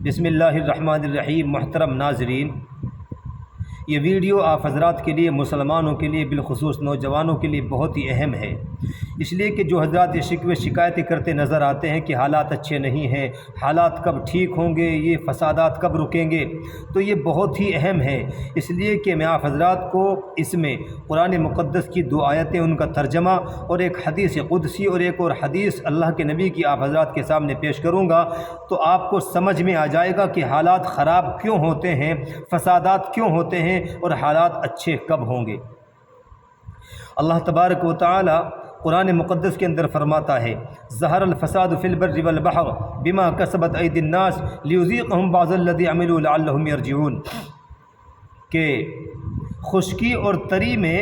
بسم اللہ الرحمن الرحیم۔ محترم ناظرین، یہ ویڈیو آپ حضرات کے لیے، مسلمانوں کے لیے، بالخصوص نوجوانوں کے لیے بہت ہی اہم ہے، اس لیے کہ جو حضرات یہ شکوے شکایتیں کرتے نظر آتے ہیں کہ حالات اچھے نہیں ہیں، حالات کب ٹھیک ہوں گے، یہ فسادات کب رکیں گے، تو یہ بہت ہی اہم ہے، اس لیے کہ میں آپ حضرات کو اس میں قرآن مقدس کی 2 آیتیں، ان کا ترجمہ اور ایک حدیث قدسی اور ایک اور حدیث اللہ کے نبی کی آپ حضرات کے سامنے پیش کروں گا، تو آپ کو سمجھ میں آ جائے گا کہ حالات خراب کیوں ہوتے ہیں، فسادات کیوں ہوتے ہیں اور حالات اچھے کب ہوں گے۔ اللہ تبارک و تعالی قرآن مقدس کے اندر فرماتا ہے، ظہر الفساد فی البر والبحر بما کسبت ایدی الناس لیذیقہم بعض الذی عملوا لعلہم یرجعون، کہ خشکی اور تری میں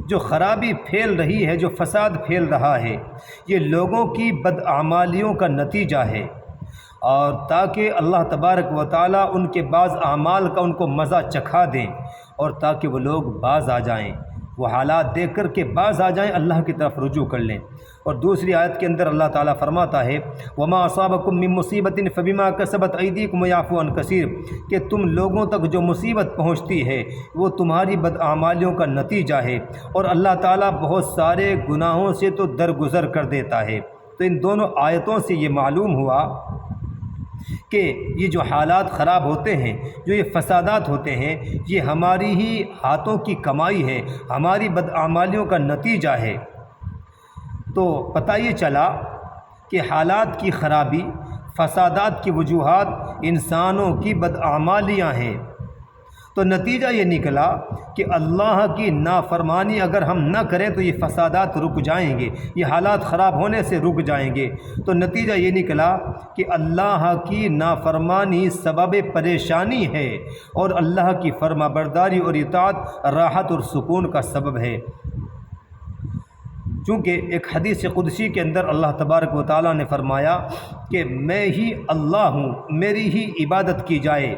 جو خرابی پھیل رہی ہے، جو فساد پھیل رہا ہے، یہ لوگوں کی بدعمالیوں کا نتیجہ ہے، اور تاکہ اللہ تبارک و تعالیٰ ان کے بعض اعمال کا ان کو مزہ چکھا دیں، اور تاکہ وہ لوگ باز آ جائیں، وہ حالات دیکھ کر کے باز آ جائیں، اللہ کی طرف رجوع کر لیں۔ اور دوسری آیت کے اندر اللہ تعالیٰ فرماتا ہے، وما اصابکم من مصیبت فبما کسبت ایدیکم ویعفو عن کثیر، کہ تم لوگوں تک جو مصیبت پہنچتی ہے وہ تمہاری بدعمالیوں کا نتیجہ ہے، اور اللہ تعالیٰ بہت سارے گناہوں سے تو درگزر کر دیتا ہے۔ تو ان دونوں آیتوں سے یہ معلوم ہوا کہ یہ جو حالات خراب ہوتے ہیں، جو یہ فسادات ہوتے ہیں، یہ ہماری ہی ہاتھوں کی کمائی ہے، ہماری بدعمالیوں کا نتیجہ ہے۔ تو پتہ یہ چلا کہ حالات کی خرابی، فسادات کی وجوہات انسانوں کی بدعمالیاں ہیں۔ تو نتیجہ یہ نکلا کہ اللہ کی نافرمانی اگر ہم نہ کریں تو یہ فسادات رک جائیں گے، یہ حالات خراب ہونے سے رک جائیں گے۔ تو نتیجہ یہ نکلا کہ اللہ کی نافرمانی سبب پریشانی ہے، اور اللہ کی فرما برداری اور اطاعت راحت اور سکون کا سبب ہے۔ چونکہ ایک حدیث قدسی کے اندر اللہ تبارک و تعالیٰ نے فرمایا کہ میں ہی اللہ ہوں، میری ہی عبادت کی جائے،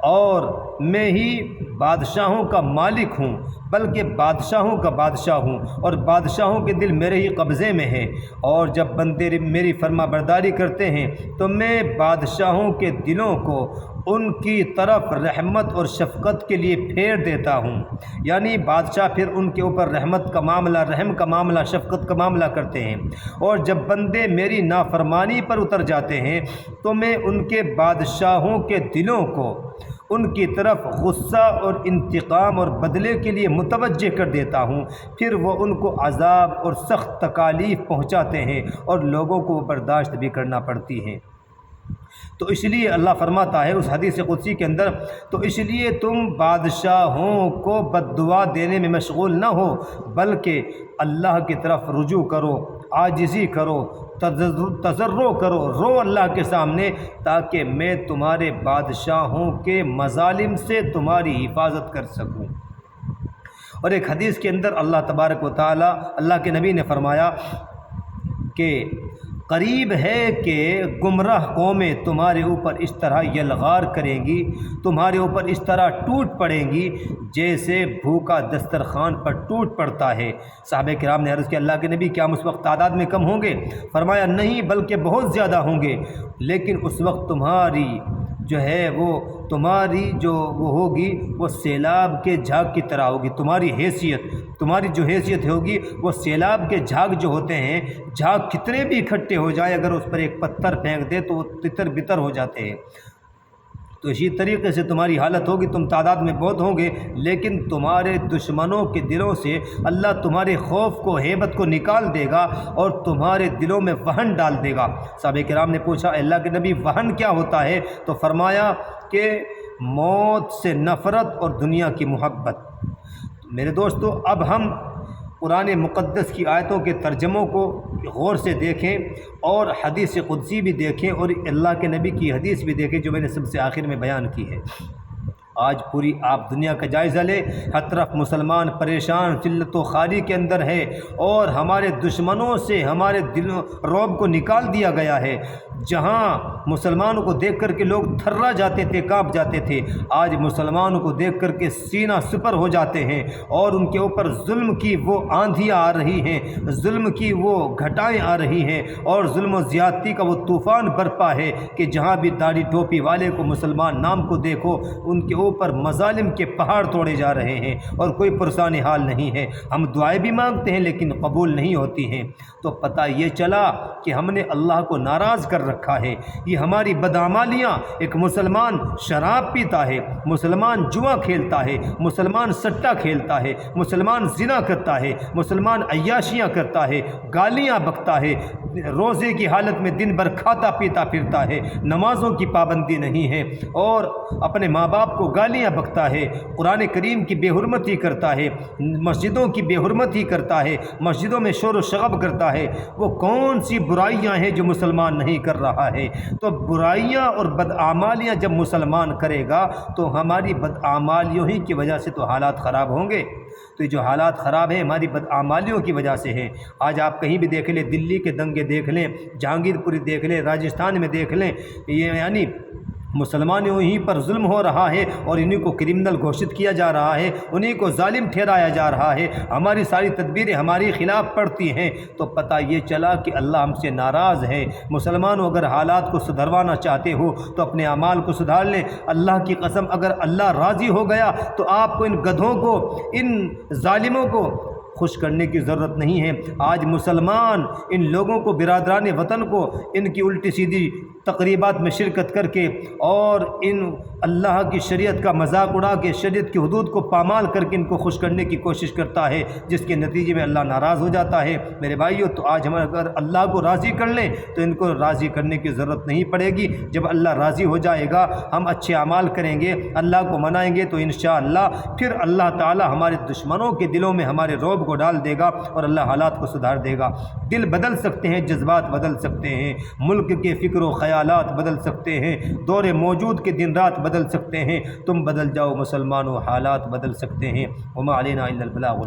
اور میں ہی بادشاہوں کا مالک ہوں، بلکہ بادشاہوں کا بادشاہ ہوں، اور بادشاہوں کے دل میرے ہی قبضے میں ہیں، اور جب بندے میری فرما برداری کرتے ہیں تو میں بادشاہوں کے دلوں کو ان کی طرف رحمت اور شفقت کے لیے پھیر دیتا ہوں، یعنی بادشاہ پھر ان کے اوپر رحمت کا معاملہ، رحم کا معاملہ، شفقت کا معاملہ کرتے ہیں، اور جب بندے میری نافرمانی پر اتر جاتے ہیں تو میں ان کے بادشاہوں کے دلوں کو ان کی طرف غصہ اور انتقام اور بدلے کے لیے متوجہ کر دیتا ہوں، پھر وہ ان کو عذاب اور سخت تکالیف پہنچاتے ہیں، اور لوگوں کو برداشت بھی کرنا پڑتی ہیں۔ تو اس لیے اللہ فرماتا ہے اس حدیث قدسی کے اندر، تو اس لیے تم بادشاہوں کو بد دعا دینے میں مشغول نہ ہو، بلکہ اللہ کی طرف رجوع کرو، عاجزی کرو، تضرع کرو، رو اللہ کے سامنے، تاکہ میں تمہارے بادشاہوں کے مظالم سے تمہاری حفاظت کر سکوں۔ اور ایک حدیث کے اندر اللہ تبارک و تعالی، اللہ کے نبی نے فرمایا کہ قریب ہے کہ گمراہ قومیں تمہارے اوپر اس طرح یلغار کریں گی، تمہارے اوپر اس طرح ٹوٹ پڑیں گی جیسے بھوکا دسترخوان پر ٹوٹ پڑتا ہے۔ صحابہ کرام نے عرض کیا، اللہ کے نبی کیا ہم اس وقت تعداد میں کم ہوں گے؟ فرمایا نہیں، بلکہ بہت زیادہ ہوں گے، لیکن اس وقت تمہاری وہ ہوگی وہ سیلاب کے جھاگ کی طرح ہوگی، تمہاری جو حیثیت ہوگی وہ سیلاب کے جھاگ جو ہوتے ہیں، جھاگ کتنے بھی اکٹھے ہو جائے، اگر اس پر ایک پتھر پھینک دے تو وہ تتر بتر ہو جاتے ہیں۔ تو اسی طریقے سے تمہاری حالت ہوگی، تم تعداد میں بہت ہوں گے، لیکن تمہارے دشمنوں کے دلوں سے اللہ تمہارے خوف کو، ہیبت کو نکال دے گا، اور تمہارے دلوں میں وہن ڈال دے گا۔ صحابہ کرام نے پوچھا، اللہ کے نبی وہن کیا ہوتا ہے؟ تو فرمایا کہ موت سے نفرت اور دنیا کی محبت۔ میرے دوستو، اب ہم قرآن مقدس کی آیتوں کے ترجموں کو غور سے دیکھیں، اور حدیث قدسی بھی دیکھیں، اور اللہ کے نبی کی حدیث بھی دیکھیں جو میں نے سب سے آخر میں بیان کی ہے۔ آج پوری آپ دنیا کا جائزہ لیں، ہر طرف مسلمان پریشان، ذلت و خواری کے اندر ہے، اور ہمارے دشمنوں سے ہمارے دلوں رعب کو نکال دیا گیا ہے۔ جہاں مسلمانوں کو دیکھ کر کے لوگ تھرا جاتے تھے، کانپ جاتے تھے، آج مسلمانوں کو دیکھ کر کے سینہ سپر ہو جاتے ہیں، اور ان کے اوپر ظلم کی وہ آندھیاں آ رہی ہیں، ظلم کی وہ گھٹائیں آ رہی ہیں، اور ظلم و زیادتی کا وہ طوفان برپا ہے کہ جہاں بھی داڑھی ٹوپی والے کو، مسلمان نام کو دیکھو، ان کے اوپر مظالم کے پہاڑ توڑے جا رہے ہیں اور کوئی پرسان حال نہیں ہے۔ ہم دعائیں بھی مانگتے ہیں لیکن قبول نہیں ہوتی ہیں۔ تو پتہ یہ چلا کہ ہم نے اللہ کو ناراض کر رکھا ہے۔ یہ ہماری بدعمالیاں، ایک مسلمان شراب پیتا ہے، مسلمان جوا کھیلتا ہے، مسلمان سٹہ کھیلتا ہے، مسلمان زنا کرتا ہے، مسلمان عیاشیاں کرتا ہے، گالیاں بکتا ہے، روزے کی حالت میں دن بھر کھاتا پیتا پھرتا ہے، نمازوں کی پابندی نہیں ہے، اور اپنے ماں باپ کو گالیاں بکتا ہے، قرآن کریم کی بے حرمتی کرتا ہے، مسجدوں کی بے حرمتی کرتا ہے، مسجدوں میں شور و شغب کرتا ہے۔ وہ کون سی برائیاں ہیں جو مسلمان نہیں کر رہا ہے؟ تو برائیاں اور بدعمالیاں جب مسلمان کرے گا تو ہماری بدعمالیوں ہی کی وجہ سے تو حالات خراب ہوں گے۔ تو یہ جو حالات خراب ہیں ہماری بدعمالیوں کی وجہ سے ہیں۔ آج آپ کہیں بھی دیکھ لیں، دلی کے دنگے دیکھ لیں، جہانگیر پوری دیکھ لیں، راجستھان میں دیکھ لیں، یہ یعنی مسلمانوں ہی پر ظلم ہو رہا ہے اور انہی کو کرمنل گھوشت کیا جا رہا ہے، انہی کو ظالم ٹھہرایا جا رہا ہے۔ ہماری ساری تدبیریں ہماری خلاف پڑتی ہیں، تو پتہ یہ چلا کہ اللہ ہم سے ناراض ہے۔ مسلمانوں اگر حالات کو سدھروانا چاہتے ہو تو اپنے اعمال کو سدھار لیں۔ اللہ کی قسم اگر اللہ راضی ہو گیا تو آپ کو ان گدھوں کو، ان ظالموں کو خوش کرنے کی ضرورت نہیں ہے۔ آج مسلمان ان لوگوں کو، برادران وطن کو، ان کی الٹی سیدھی تقریبات میں شرکت کر کے اور ان اللہ کی شریعت کا مذاق اڑا کے، شریعت کی حدود کو پامال کر کے ان کو خوش کرنے کی کوشش کرتا ہے، جس کے نتیجے میں اللہ ناراض ہو جاتا ہے۔ میرے بھائیو، تو آج ہم اگر اللہ کو راضی کر لیں تو ان کو راضی کرنے کی ضرورت نہیں پڑے گی۔ جب اللہ راضی ہو جائے گا، ہم اچھے اعمال کریں گے، اللہ کو منائیں گے، تو انشاءاللہ پھر اللہ تعالی ہمارے دشمنوں کے دلوں میں ہمارے رعب کو ڈال دے گا اور اللہ حالات کو سدھار دے گا۔ دل بدل سکتے ہیں، جذبات بدل سکتے ہیں، ملک کے فکر و خیالات بدل سکتے ہیں، دور موجود کے دن رات بدل سکتے ہیں۔ تم بدل جاؤ مسلمانوں، حالات بدل سکتے ہیں۔ وما علینا الا البلاغ۔